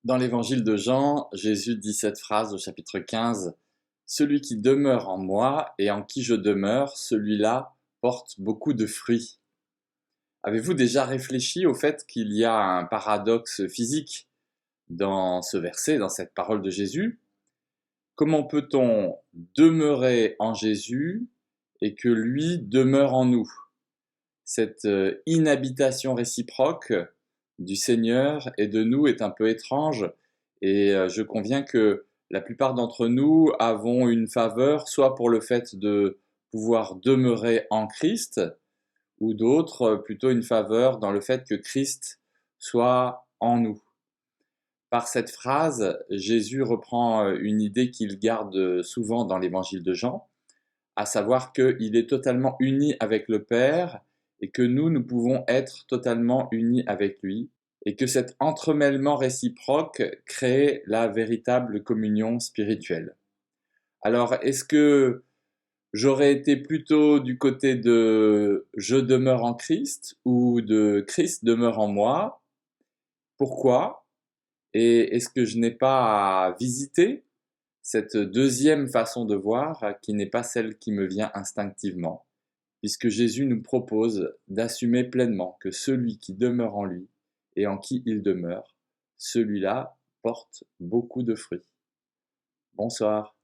Dans l'évangile de Jean, Jésus dit cette phrase au chapitre 15: Celui qui demeure en moi et en qui je demeure, celui-là porte beaucoup de fruits. Avez-vous déjà réfléchi au fait qu'il y a un paradoxe physique dans ce verset, dans cette parole de Jésus? Comment peut-on demeurer en Jésus et que lui demeure en nous? Cette inhabitation réciproque du Seigneur et de nous est un peu étrange, et je conviens que la plupart d'entre nous avons une faveur soit pour le fait de pouvoir demeurer en Christ, ou d'autres plutôt une faveur dans le fait que Christ soit en nous. Par cette phrase, Jésus reprend une idée qu'il garde souvent dans l'évangile de Jean, à savoir qu'il est totalement uni avec le Père et que nous pouvons être totalement unis avec lui, et que cet entremêlement réciproque crée la véritable communion spirituelle. Alors, est-ce que j'aurais été plutôt du côté de « je demeure en Christ » ou de « Christ demeure en moi »? Pourquoi? Et est-ce que je n'ai pas à visiter cette deuxième façon de voir qui n'est pas celle qui me vient instinctivement, puisque Jésus nous propose d'assumer pleinement que celui qui demeure en lui et en qui il demeure, celui-là porte beaucoup de fruits. Bonsoir.